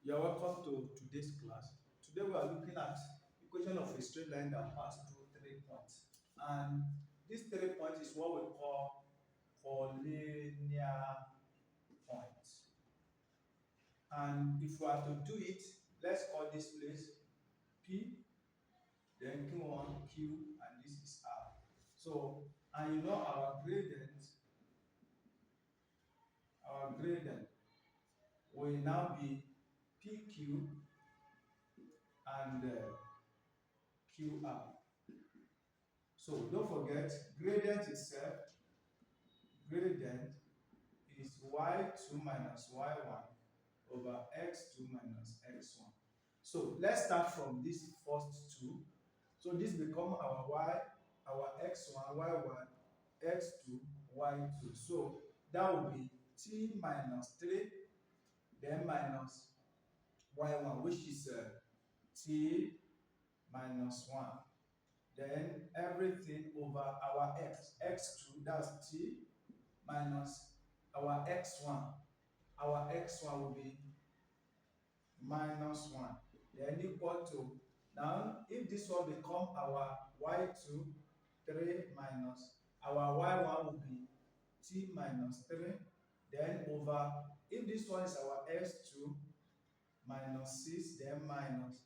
You're welcome to today's class. Today we are looking at equation of a straight line that passes through 3 points. And this 3 points is what we call collinear points. And if we are to do it, let's call this place P, then Q1, Q, and this is R. So, and you know our gradient will now be PQ and QR. So don't forget, gradient is y2 minus y1 over x2 minus x1. So let's start from this first two. So this become our y, our x1, y1, x2, y2. So that will be t minus 3, then minus y1, which is t minus 1. Then everything over our x2, that's t, minus our x1. Our x1 will be minus 1. Then equal to, now if this one become our y2, 3 minus, our y1 will be t minus 3. Then over, if this one is our x2, minus 6, then minus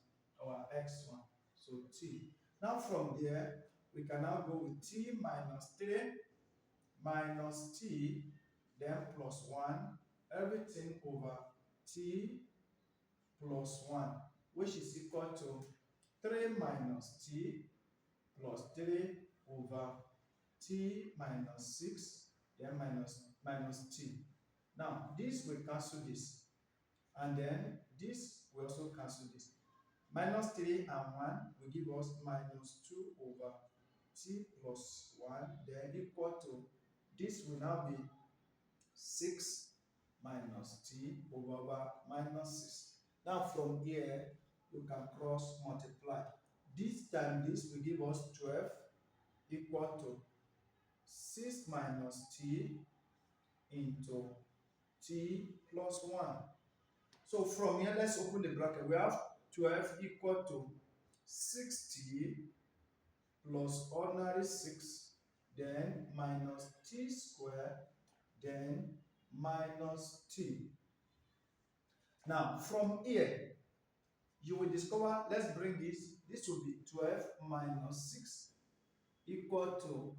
our x1, so t. Now from there, we can now go with t minus 3 minus t, then plus 1, everything over t plus 1, which is equal to 3 minus t plus 3 over t minus 6, then minus t. Now, this will cancel this, and then this will also cancel this. Minus 3 and 1 will give us minus 2 over t plus 1, then equal to, this will now be 6 minus t over minus 6. Now from here, you can cross multiply. This time this will give us 12 equal to 6 minus t into t plus 1. So from here, let's open the bracket. We have 12 equal to 6t plus ordinary 6, then minus t squared, then minus t. Now, from here, you will discover, let's bring this will be 12 minus 6 equal to,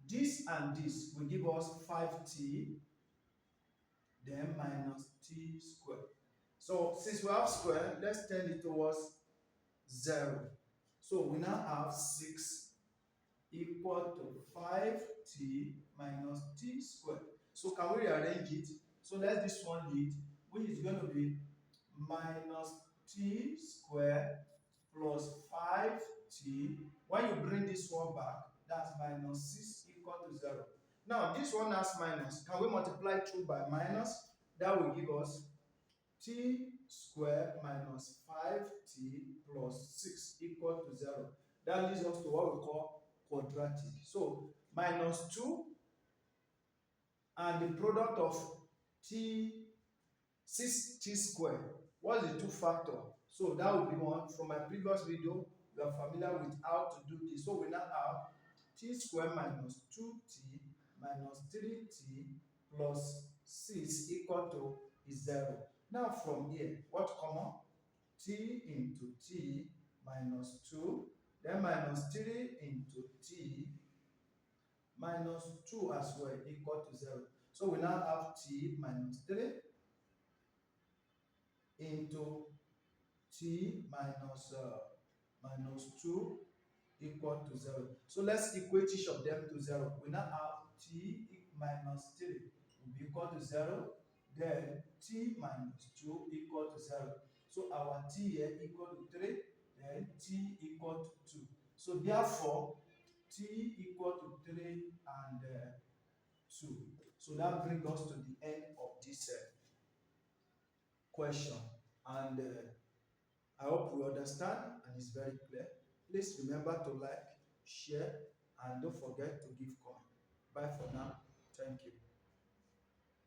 this and this will give us 5t, then minus t squared. So, since we have square, let's turn it towards 0. So, we now have 6 equal to 5t minus t squared. So, can we rearrange it? So, let this one lead, which is going to be minus t squared plus 5t. When you bring this one back, that's minus 6 equal to 0. Now, this one has minus. Can we multiply 2 by minus? That will give us t squared minus 5t plus 6 equal to 0. That leads us to what we call quadratic. So, minus 2 and the product of t 6t squared. What is the 2 factor? So that will be 1. From my previous video, you are familiar with how to do this. So we now have t squared minus 2t minus 3t plus 6 equal to 0. Now from here, what common? T into t minus 2, then minus 3 into t minus 2 as well equal to 0. So we now have t minus 3 into t minus 2 equal to 0. So let's equate each of them to 0. We now have t minus 3 will be equal to 0. Then t minus 2 equal to 0. So our t here equal to 3. Then t equal to 2. So therefore, t equal to 3 and 2. So that brings us to the end of this question. And I hope you understand and it's very clear. Please remember to like, share, and don't forget to give comment. Bye for now. Thank you.